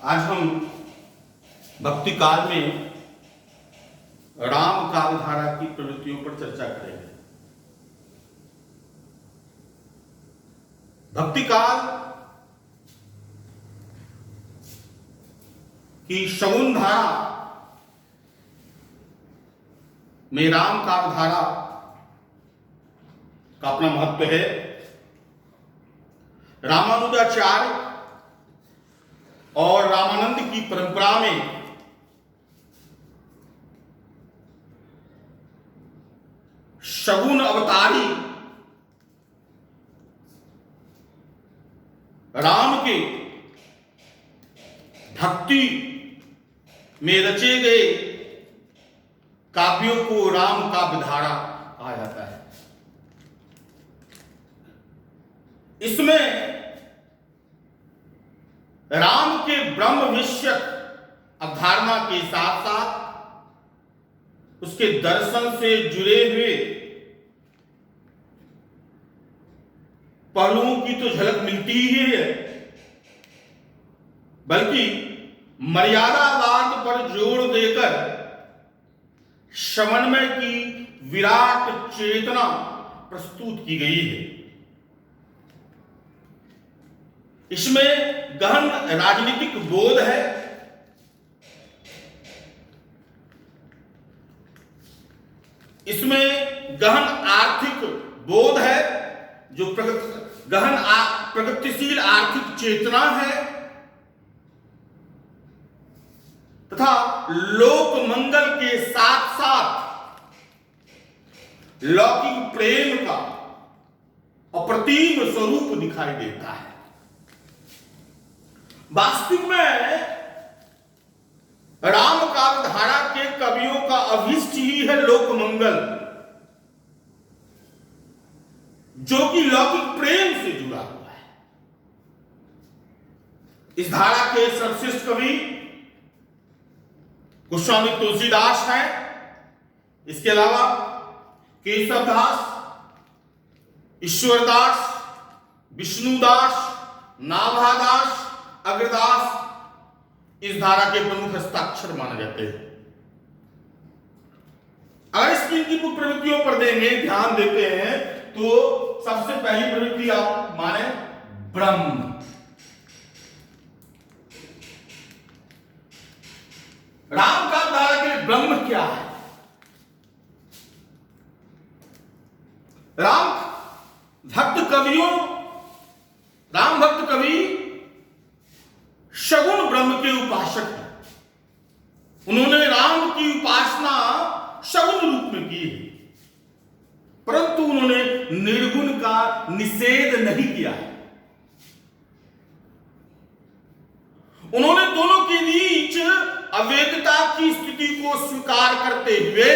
आज हम भक्ति काल में राम काव्यधारा की प्रवृत्तियों पर चर्चा करेंगे। भक्ति काल की शगुन धारा में राम काव्यधारा का अपना महत्व है। रामानुजाचार्य और रामानंद की परंपरा में शगुन अवतारी राम के भक्ति में रचे गए काव्यों को राम काव्यधारा कहा जाता है। इसमें राम के ब्रह्म विषयक अवधारणा के साथ साथ उसके दर्शन से जुड़े हुए पहलुओं की तो झलक मिलती ही है, बल्कि मर्यादावाद पर जोर देकर समन्वय की विराट चेतना प्रस्तुत की गई है। इसमें गहन राजनीतिक बोध है, इसमें गहन आर्थिक बोध है, जो गहन प्रगतिशील आर्थिक चेतना है, तथा लोक मंगल के साथ साथ लौकिक प्रेम का अप्रतिम स्वरूप दिखाई देता है। वास्तविक में राम काव्यधारा के कवियों का अभिष्ट ही है लोक मंगल, जो कि लौकिक प्रेम से जुड़ा हुआ है। इस धारा के सर्वश्रेष्ठ कवि गोस्वामी तुलसीदास हैं। इसके अलावा केशवदास, ईश्वरदास, विष्णुदास, नाभादास, अग्रदास इस धारा के प्रमुख हस्ताक्षर माने जाते हैं। अगर इसकी इनकी कुछ प्रवृत्तियों पर देंगे, ध्यान देते हैं, तो सबसे पहली प्रवृत्ति आप माने ब्रह्म। राम काव्यधारा के लिए ब्रह्म क्या है? राम भक्त कवि शगुन ब्रह्म के उपासक हैं। उन्होंने राम की उपासना शगुन रूप में की है, परंतु उन्होंने निर्गुण का निषेध नहीं किया है। उन्होंने दोनों के बीच अवेद्यता की स्थिति को स्वीकार करते हुए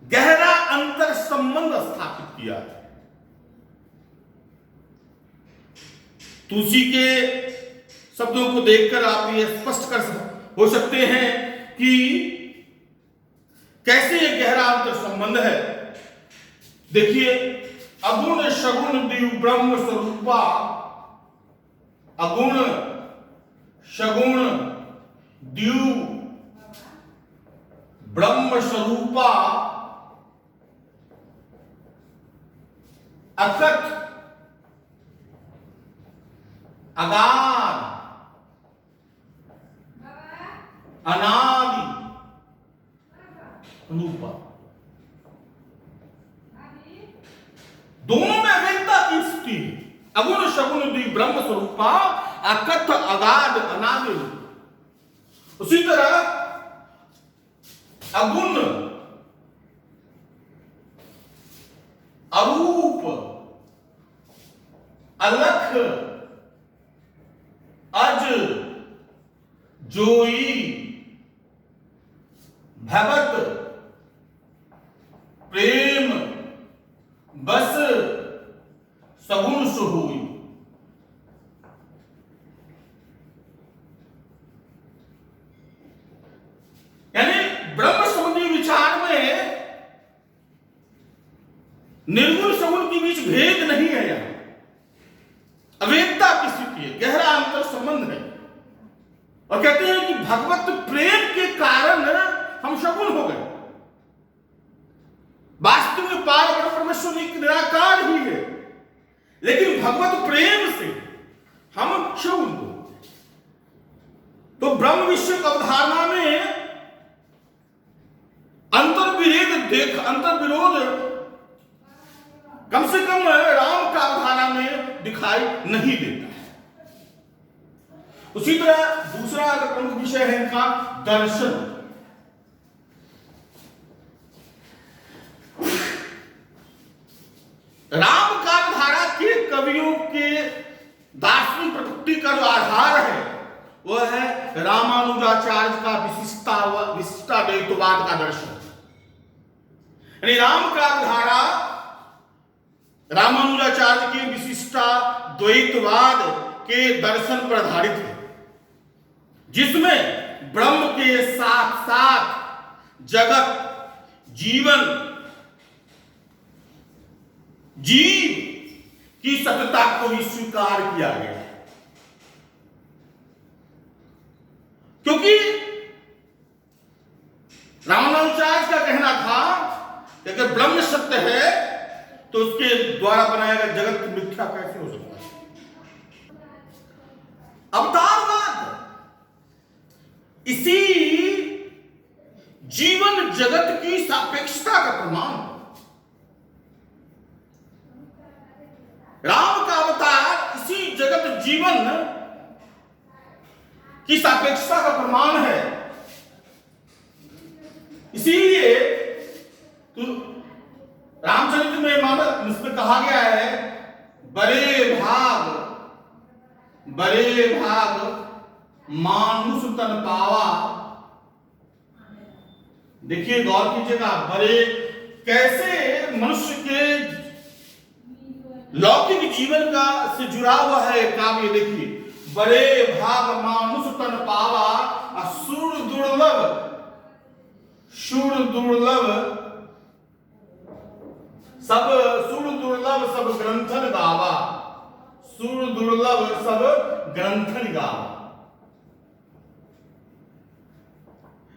गहरा अंतर संबंध स्थापित किया है। तुलसी के शब्दों को देखकर आप ये स्पष्ट हो सकते हैं कि कैसे ये गहरा अंतर संबंध है। देखिए, अगुण शगुन दिव ब्रह्म स्वरूपा, अगुण शगुन दिव ब्रह्म स्वरूपा, अकथ अगाध अनादि रूपा। दोनों में अवेद्यता की स्थिति है। अगुण शगुन द्वि ब्रह्म स्वरूपा, अकथ अगाध अनादि रूप। उसी तरह अगुण अरूप, अलख, अज, जोई, भगत, प्रेम, बस, सगुण सुहुई। यानी ब्रह्म संबंधी विचार में निर्गुण सगुण के बीच भेद नहीं है। यहां अवेद्यता की पूर्ण हो गए। वास्तव में पार परमेश्वर एक निराकार ही है, लेकिन भगवत प्रेम से हम शगुन को। तो ब्रह्म विषयक अवधारणा में अंतर्विरोध कम से कम राम का अवधारणा में दिखाई नहीं देता है। उसी तरह दूसरा प्रमुख विषय है इनका दर्शन। राम काव्यधारा के कवियों के दार्शनिक प्रकृति का जो आधार है वह है रामानुजाचार्य का विशिष्टाद्वैतवाद का दर्शन। यानी राम काव्यधारा रामानुजाचार्य के विशिष्टाद्वैतवाद के दर्शन पर आधारित है, जिसमें ब्रह्म के साथ साथ जगत, जीवन, जीव की सत्यता को भी स्वीकार किया गया है। क्योंकि रामानुजाचार्य का कहना था कि अगर ब्रह्म सत्य है तो उसके द्वारा बनाया गया जगत मिथ्या कैसे हो सकता है। अवतारवाद इसी जीवन जगत की सापेक्षता का प्रमाण है। राम का अवतार इसी जगत जीवन की सापेक्षता का प्रमाण है। इसीलिए तो रामचरित्र में मानव इसमें कहा गया है बड़े भाग मानुष तन पावा। देखिए गौर कीजिएगा, बड़े कैसे मनुष्य के लौकिक जीवन का से जुड़ा हुआ है काव्य। देखिए बड़े भाग मानुष तन पावा, असुर दुर्लभ सब सुर दुर्लभ सब ग्रंथन गावा, सुर दुर्लभ सब ग्रंथन गावा।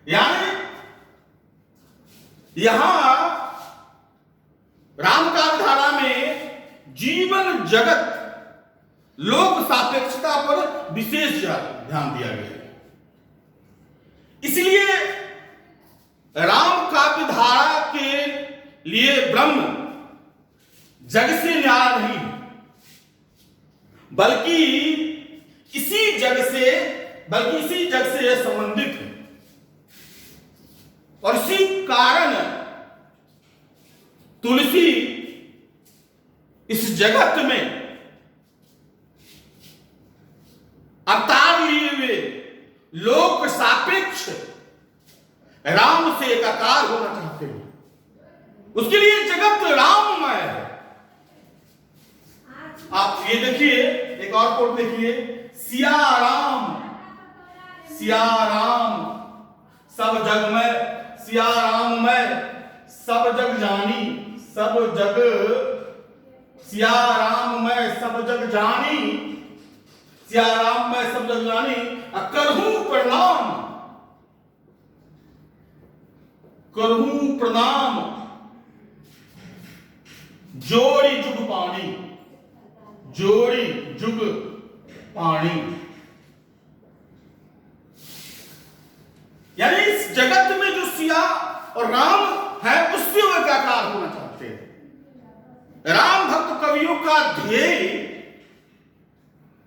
यानी यहां राम काव्यधारा में जीवन जगत लोक सापेक्षता पर विशेष ध्यान दिया गया है। इसलिए राम काव्यधारा के लिए ब्रह्म जग से न्यारा नहीं है, बल्कि इसी जग से यह संबंधित है। और इसी कारण तुलसी इस जगत में अवतार लिए हुए लोक सापेक्ष राम से एकाकार होना चाहते हैं। उसके लिए जगत राममय है। आप ये देखिए, एक और कोट देखिए, सिया राम सब जग में, सिया राम में सब जग जानी, सब जग सिया राम में सब जग जानी, सिया राम में सब जग जानी, करहूं प्रणाम जोड़ी जुग पानी, जोड़ी जुग पानी। यानी इस जगत में जो सिया और राम है उससे वो एकाकार होना चाहते हैं। राम भक्त कवियों का ध्येय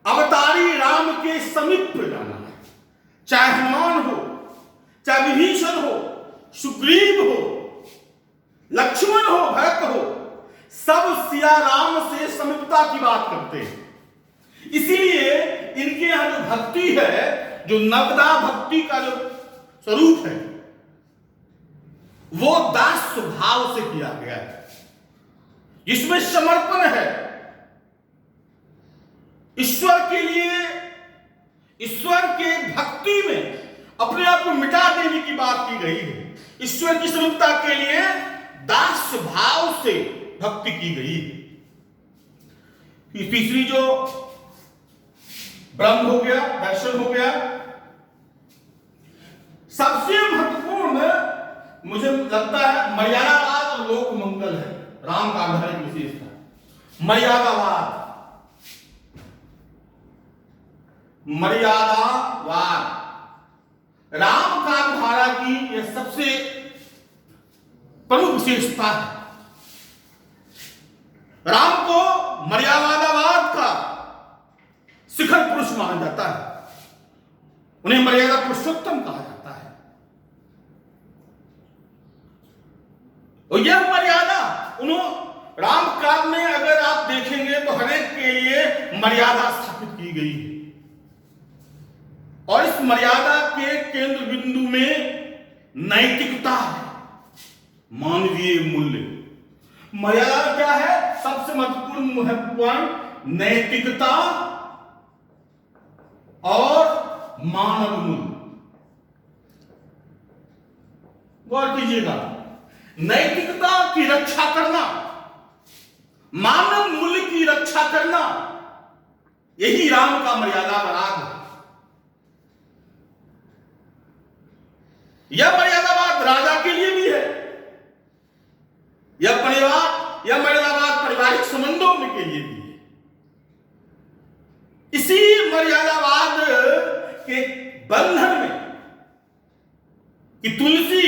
अवतारी राम के समीप जाना है। चाहे हनुमान हो, चाहे विभीषण हो, सुग्रीव हो, लक्ष्मण हो, भरत हो, सब सिया राम से समीपता की बात करते हैं। इसीलिए इनके यहां जो भक्ति है, जो नवदा भक्ति का जो स्वरूप है, वो दास भाव से किया गया है, जिसमें समर्पण है। ईश्वर के लिए, ईश्वर के भक्ति में अपने आप को मिटा देने की बात की गई है। ईश्वर की समीपता के लिए दास भाव से भक्ति की गई है। तीसरी जो ब्रह्म हो गया, दर्शन हो गया, सबसे महत्वपूर्ण मुझे लगता है मर्यादावाद और लोक मंगल है राम का आधारित विशेषता। मर्यादावाद, मर्यादावाद राम काव्यधारा की यह सबसे प्रमुख विशेषता है। राम को मर्यादावाद का शिखर पुरुष माना जाता है, उन्हें मर्यादा पुरुषोत्तम कहा जाता है। और यह मर्यादा राम काव्य में अगर आप देखेंगे तो हर एक के लिए मर्यादा स्थापित की गई है, और इस मर्यादा के केंद्र बिंदु में नैतिकता है, मानवीय मूल्य। मर्यादा क्या है? सबसे महत्वपूर्ण नैतिकता और मानव मूल्य। गौर कीजिएगा, नैतिकता की रक्षा करना, मानव मूल्य की रक्षा करना, यही राम का मर्यादावाद है। यह मर्यादावाद राजा के लिए भी है, यह मर्यादावाद पारिवारिक संबंधों में के लिए भी है। इसी मर्यादावाद के बंधन में कि तुलसी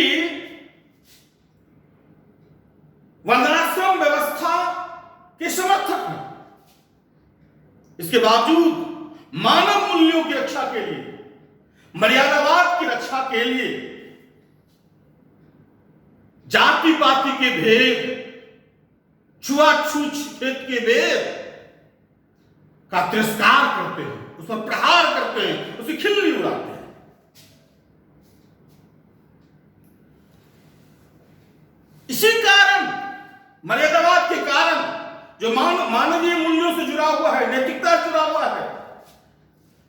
वर्णाश्रम व्यवस्था के समर्थक है, इसके बावजूद मानव मूल्यों की रक्षा के लिए, मर्यादावाद की रक्षा के लिए जाति पाति के भेद, छुआछूत के भेद का तिरस्कार करते हैं, उस पर प्रहार करते हैं, उसे खिल्ली उड़ाते हैं। इसी कारण, मर्यादावाद के कारण, जो मानवीय मूल्यों से जुड़ा हुआ है, नैतिकता से जुड़ा हुआ है,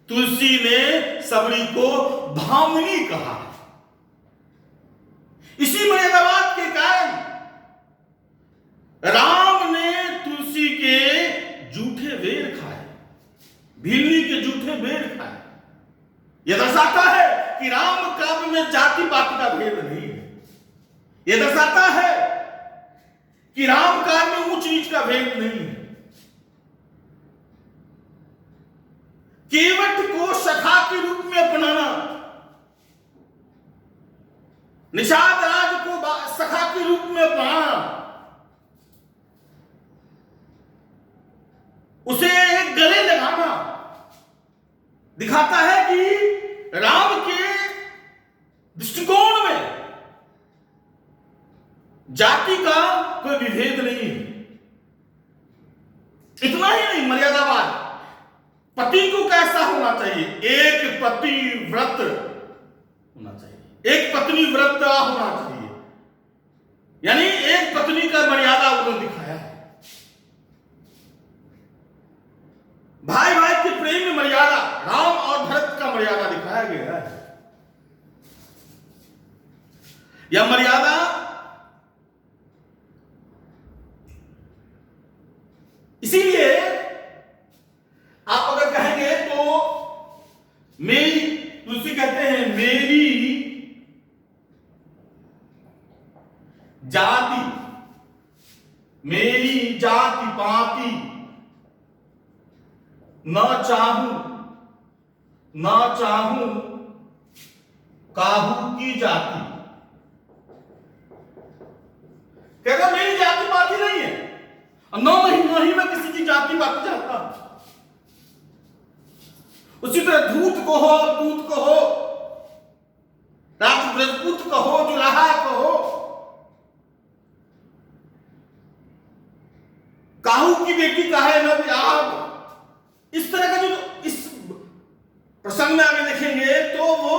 तुलसी ने सबरी को भामिनी कहा। इसी मर्यादावाद के कारण राम ने तुलसी के जूठे बेर खाए, भीलनी के जूठे बेर खाए। यह दर्शाता है कि राम काव्य में जाति पाति का भेद नहीं है। यह दर्शाता है कि राम काव्य में ऊंच नीच का भेद नहीं है। केवट को सखा के रूप में अपनाना, निषाद राज को सखा के रूप में अपनाना, उसे गले लगाना दिखाता है कि राम के दृष्टिकोण में जाति का कोई विभेद नहीं है। इतना ही नहीं, मर्यादावाद पति को कैसा होना चाहिए? एक पति व्रत होना चाहिए, एक पत्नी व्रत होना चाहिए, यानी एक पत्नी का मर्यादा उन्होंने दिखाया है। भाई भाई के प्रेम में मर्यादा, राम और भरत का मर्यादा दिखाया गया है। यह मर्यादा इसीलिए आप अगर कहेंगे तो मेरी, तुलसी कहते हैं मेरी जाति, मेरी जाति पाति, न चाहूं काहू की जाति। कहता मेरी जाति पाति नहीं है, न ही मैं किसी की जाति पाति चाहता। उसी तरह धूत को हो, दूत को हो, राजपूत को हो, जुलाहा को हो, काहू की बेटी का है न भी आप, इस तरह का जो इस प्रसंग में आगे देखेंगे तो वो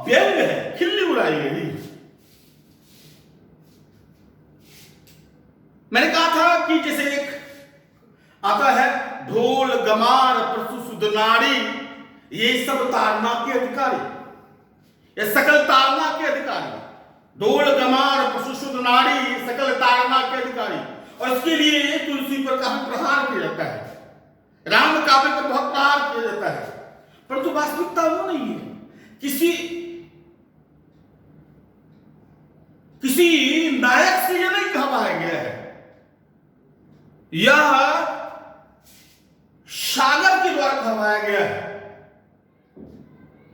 व्यंग है, खिल्ली उड़ाई गई। मैंने कहा था कि जैसे एक आता है ढोल गमार प्रसु सुध नारी, ये सब ताड़ना के अधिकारी, ये सकल ताड़ना के अधिकारी। ढोल गमार प्रसु सुध नारी, सकल ताड़ना के अधिकारी। और इसके लिए तुलसी पर काफी प्रहार किया जाता है, राम काव्य पर बहुत प्रहार किया जाता है, परंतु वास्तविकता वो नहीं है। किसी किसी नायक से यह नहीं कहवाया गया है, यह सागर के द्वारा कहवाया गया है,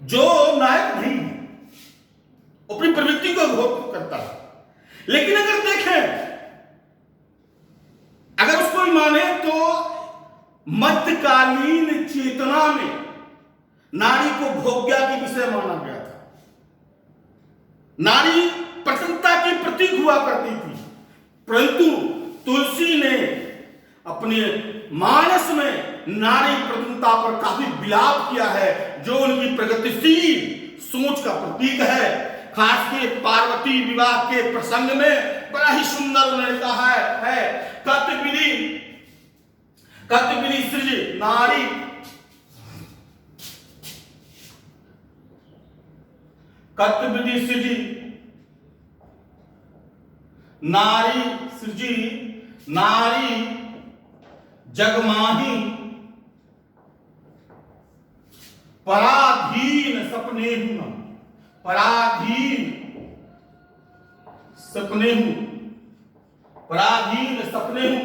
जो नायक नहीं है, अपनी प्रवृत्ति को भोग करता है। लेकिन अगर देखें, अगर उसको माने तो मध्यकालीन चेतना में नारी को भोग्या के विषय माना गया था। नारी प्रसन्नता की प्रतीक हुआ करती थी, परंतु तुलसी ने अपने मानस में नारी प्रसन्नता पर काफी विलाप किया है, जो उनकी प्रगतिशील सोच का प्रतीक है। खास के पार्वती विवाह के प्रसंग में बड़ा ही सुंदर उन्होंने कहा है कत्विधि सृज नारी, कत्विधि सृजी नारी, सृजी नारी जगमाही पराधीन सपने हूं, पराधीन सपने हूं, पराधीन सपने हूं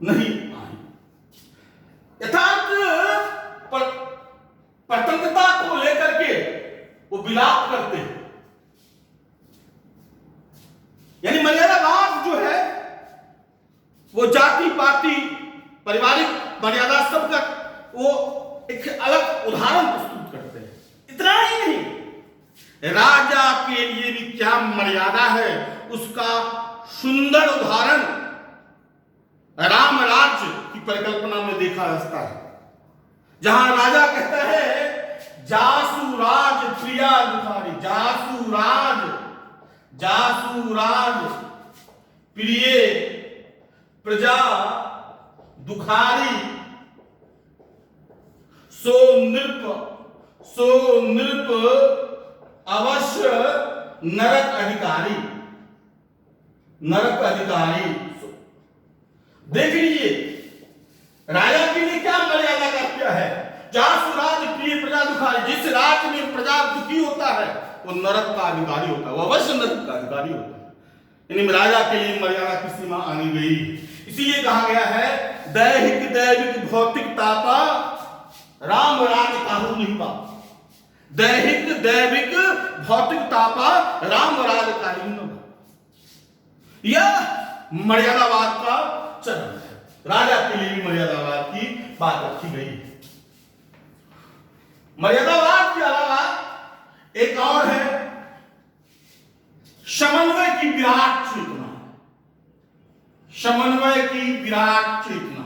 नहीं आई। यथार्थ प्रतंत्रता को लेकर के वो विलाप करते हैं, यानी मर्यादावाद जो है वो जाति पाति पारिवारिक मर्यादा सबका वो एक अलग उदाहरण प्रस्तुत करते हैं। इतना ही नहीं, राजा के लिए भी क्या मर्यादा है उसका सुंदर उदाहरण राम राज्य की परिकल्पना में देखा जाता है, जहां राजा कहता है जासुराज प्रिया दुखारी, जासुराज प्रिय प्रजा दुखारी, सो नृप अवश्य नरक अधिकारी, नरक अधिकारी। देख लीजिए राजा के लिए क्या मर्यादा का क्या है, जासुराज प्रिय प्रजा दुखारी, जिस राज्य में प्रजा दुखी होता है वो नरक का अधिकारी होता है, वो अवश्य नरक का अधिकारी होता है। यानी राजा के लिए मर्यादा की सीमा आनी गई, इसीलिए कहा गया है दैहिक दैविक भौतिक तापा राम राज काहू नहीं पा, दैहिक दैविक भौतिक तापा राम राज काहू नहीं पा। यह मर्यादावाद का चरण है, राजा के लिए भी मर्यादावाद की बात रखी गई है। मर्यादावाद के अलावा एक और है समन्वय की विराट चेतना, समन्वय की विराट चेतना।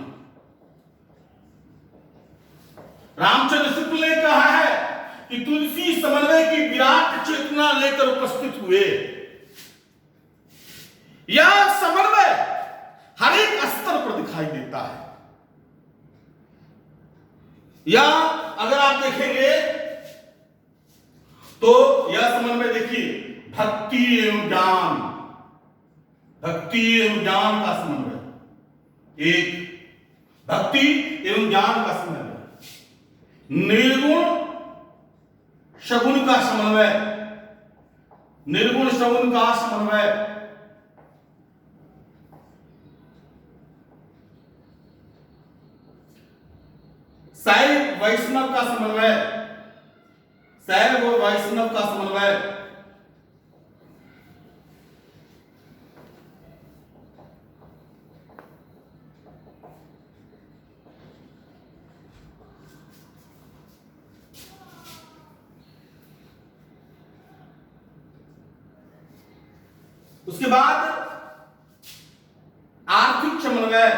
रामचंद्र शुक्ल ने कहा है कि तुलसी समन्वय की विराट चेतना लेकर उपस्थित हुए। यह समन्वय हर एक स्तर पर दिखाई देता है। या अगर आप देखेंगे तो यह समन्वय देखिए भक्ति एवं ज्ञान, भक्ति एवं ज्ञान का समन्वय, एक भक्ति एवं ज्ञान का समन्वय, निर्गुण सगुण का समन्वय, निर्गुण सगुण का समन्वय, शैव वैष्णव का समन्वय, शैव और वैष्णव का समन्वय, उसके बाद आर्थिक समन्वय,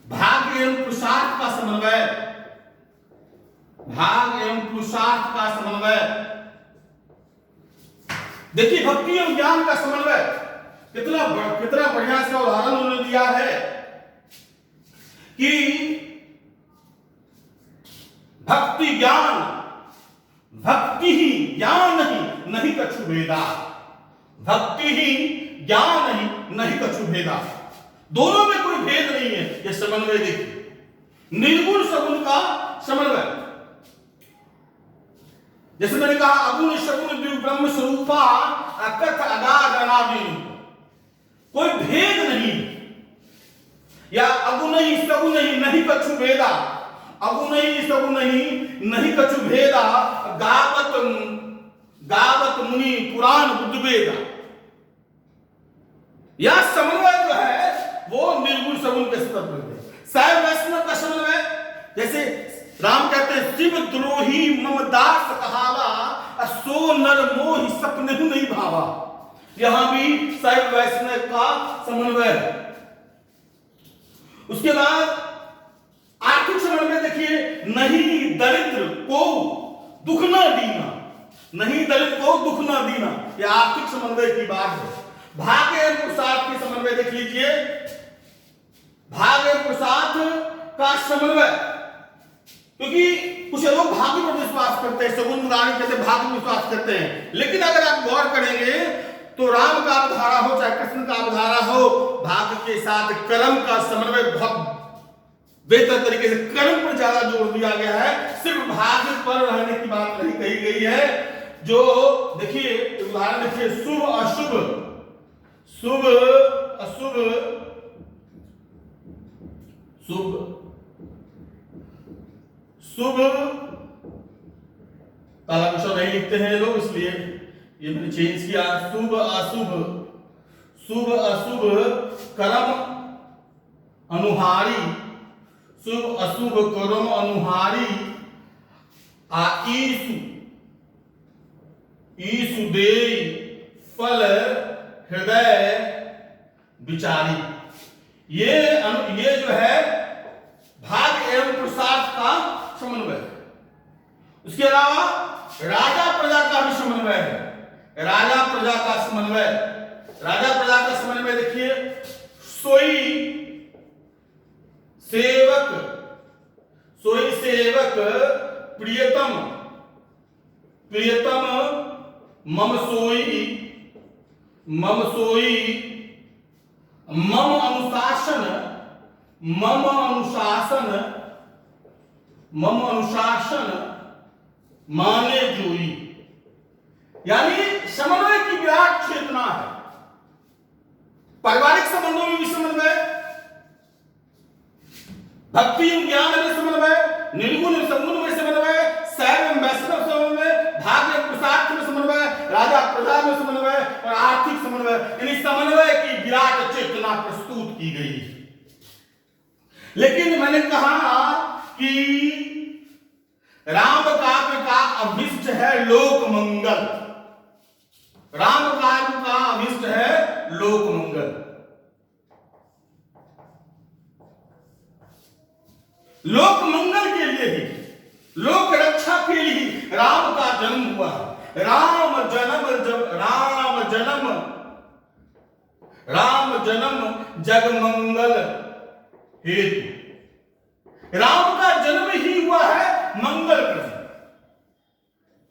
भाग एवं पुरुषार्थ का समन्वय, भाग एवं पुरुषार्थ का समन्वय। देखिए भक्ति एवं ज्ञान का समन्वय कितना बढ़िया सा उदाहरण उन्होंने दिया है कि भक्ति ज्ञान, भक्ति ही ज्ञान ही नहीं कछु भेदा, भक्ति ही ज्ञान ही नहीं कछु भेदा, दोनों में कोई भेद नहीं है। यह समन्वय देखिए, निर्गुण सगुण का समन्वय। जैसे मैंने कहा अगुण सगुण द्विव ब्रह्म स्वरूपा अकथ अगाध अनादि, कोई भेद नहीं, या अगुण ही सगुण ही नहीं कछु भेदा, अगुण ही सगुण ही नहीं कछु भेदा, गावत मुनि पुराण बुद्ध वेदा। यह समन्वय जो है वो निर्गुण सगुण के स्तर पर है। शैव वैष्णव का समन्वय, जैसे राम कहते हैं शिव द्रोही मम दास कहावा, सो नर मोहि सपने नहीं भावा। यहां भी शैव वैष्णव का समन्वय है। उसके बाद आर्थिक समन्वय देखिए, नहीं दरिद्र को दुख न दीना, नहीं दलित को दुख न दीना, यह आर्थिक समन्वय की बात है। भाग्य एवं पुरुषार्थ की समन्वय देख लीजिए, भाग्य एवं पुरुषार्थ का समन्वय, क्योंकि कुछ लोग भाग्य पर विश्वास करते हैं, सगुण मुरारी कहते भाग्य में विश्वास करते हैं, लेकिन अगर आप गौर करेंगे तो राम का अवधारा हो चाहे कृष्ण का अवधारा हो, भाग्य के साथ कर्म का समन्वय बहुत बेहतर तरीके से, कर्म पर ज्यादा जोर दिया गया है, सिर्फ भाग्य पर रहने की बात नहीं कही गई है। जो देखिए उदाहरण देखिए, शुभ अशुभ, शुभ अशुभ, शुभ शुभ, काला अक्षर नहीं लिखते हैं लोग, इसलिए ये मैंने चेंज किया। शुभ अशुभ, शुभ अशुभ कर्म अनुहारी, शुभ अशुभ कर्म अनुहारी, ईसु ईसु दे फल हृदय विचारी। ये जो है भाग एवं पुरुषार्थ का समन्वय। उसके अलावा राजा प्रजा का भी समन्वय है, राजा प्रजा का समन्वय, राजा प्रजा का समन्वय देखिए, सोई सेवक, सोई सेवक प्रियतम, प्रियतम मम सोई, मम सोई, मम अनुशासन, मम अनुशासन, मम अनुशासन माने जोई। यानी समन्वय की विराट चेतना है। पारिवारिक संबंधों में भी समन्वय, भक्ति ज्ञान में समन्वय, निर्गुण सगुण में समन्वय, शैव वैष्णव समन्वय, भाग्य पुरुषार्थ में समन्वय, राजा प्रजा में समन्वय और आर्थिक समन्वय, यानी समन्वय की विराट चेतना प्रस्तुत की गई है। लेकिन मैंने कहा कि राम काव्य का अभिष्ट है लोक मंगल, राम काव्य का अभिष्ट है लोक मंगल। लोक मंगल के लिए ही, लोक रक्षा के लिए राम का जन्म हुआ। राम जन्म जग मंगल हेतु, राम का जन्म ही हुआ है मंगल प्रद,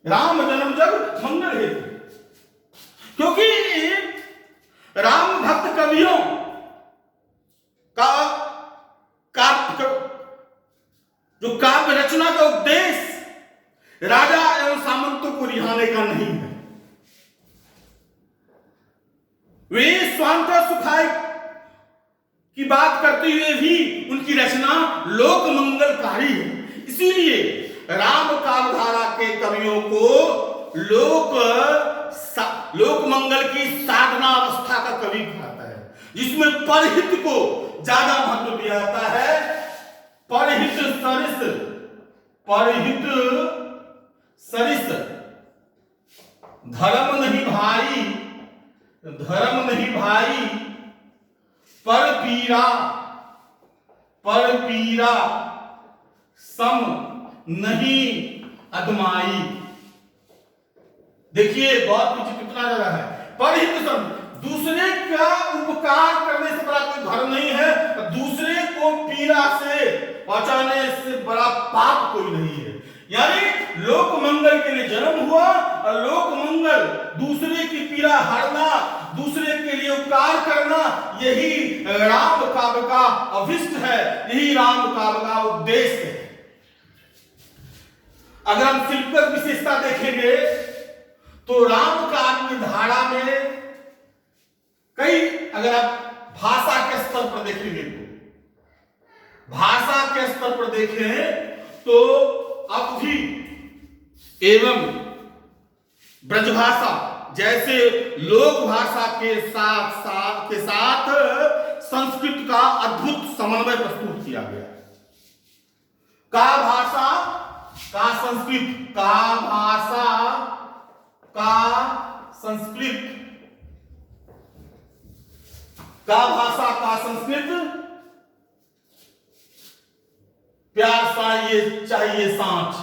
राम जन्म जग मंगल हेतु। क्योंकि राम भक्त कवियों का जो काव्य रचना का उद्देश्य राजा एवं सामंतों को रिहाने का नहीं है। वे स्वांत सुखाय की बात करते हुए भी उनकी रचना लोक मंगलकारी है। इसीलिए राम काव्यधारा के कवियों को लोक मंगल की साधना अवस्था का कवि कहता है, जिसमें परहित को ज्यादा महत्व दिया जाता है। परहित सरिस, परहित सरिस, धर्म नहीं भाई, धर्म नहीं भाई, पर पीरा, पर पीरा सम नहीं अदमाई। देखिए बहुत कुछ कितना ज्यादा है। परहित सम, दूसरे का उपकार करने से बड़ा कोई धर्म नहीं है, दूसरे को पीड़ा से पहुंचाने से बड़ा पाप कोई नहीं है। यानी लोक मंगल के लिए जन्म हुआ और लोक मंगल, दूसरे की पीड़ा हरना, दूसरे के लिए स्वीकार करना, यही राम काव्य का अभिष्ट है, यही राम काव्य का उद्देश्य है। अगर हम शिल्पगत विशेषता देखेंगे तो राम काव्य धारा में कई, अगर आप भाषा के स्तर पर देखेंगे तो भाषा के स्तर पर देखें तो अवधी एवं ब्रजभाषा जैसे लोक भाषा के साथ संस्कृत का अद्भुत समन्वय प्रस्तुत किया गया। का भाषा का संस्कृत, का भाषा का संस्कृत, का भाषा का संस्कृत, प्यार चाहिए सांच।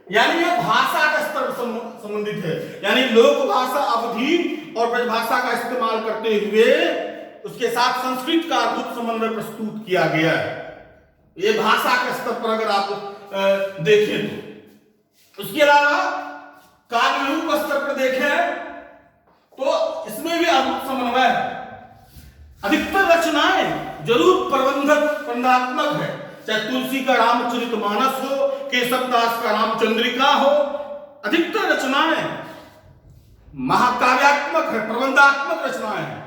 यानी यह भाषा का स्तर संबंधित है, यानी लोक भाषा अवधि और ब्रजभाषा का इस्तेमाल करते हुए उसके साथ संस्कृत का अद्भुत समन्वय प्रस्तुत किया गया है। यह भाषा के स्तर पर अगर आप देखें तो, उसके अलावा काव्य रूप स्तर पर देखें तो इसमें भी अद्भुत समन्वय है। अधिकतर रचनाएं जरूर प्रबंधात्मक है, चाहे तुलसी का रामचरितमानस हो, केशवदास का रामचंद्रिका हो, अधिकतर रचनाएं महाकाव्यात्मक है, प्रबंधात्मक रचनाएं हैं।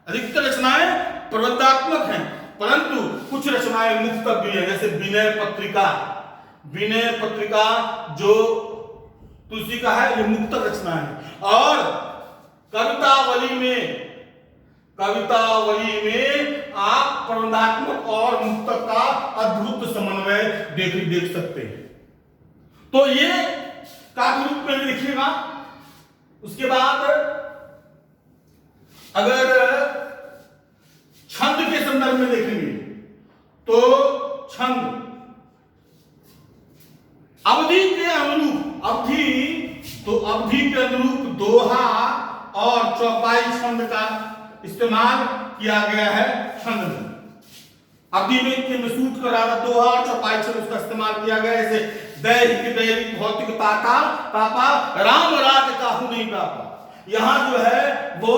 अधिकतर रचनाएं प्रबंधात्मक हैं, परंतु कुछ रचनाएं मुक्तक भी है, जैसे विनय पत्रिका। विनय पत्रिका जो तुलसी का है, ये मुक्तक रचना है। और कवितावली में आप प्रबंधात्मक और मुक्तक का अद्भुत समन्वय देख सकते हैं। तो ये काव्य रूप में भी लिखिएगा। उसके बाद अगर छंद के संदर्भ में देखेंगे तो छंद अवधि के अनुरूप दोहा और चौपाई छंद का इस्तेमाल किया गया है। छंद में अवधि में सूट कर रहा था, दोहा और चौपाई छंद उसका इस्तेमाल किया गया। जैसे दैहिक भौतिक तापा राम राज काहू नहीं पापा, यहां जो है वो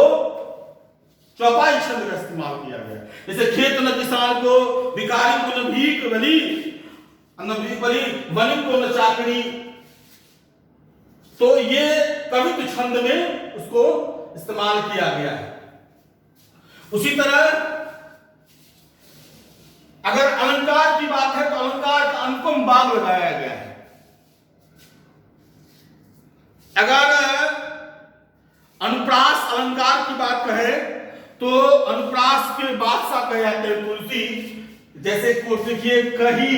चौपाई छंद का इस्तेमाल किया गया। जैसे खेत न किसान को, भिखारी को न भीख बली, वनिक को न चाकरी, तो ये कवित्व छंद में उसको इस्तेमाल किया गया है। उसी तरह अगर अलंकार की बात है तो अलंकार का अनुपम बाग लगाया गया है। अगर अनुप्रास अलंकार की बात कहें तो अनुप्रास के बादशाह कहे जाते हैं तुलसी। जैसे देखिए, कही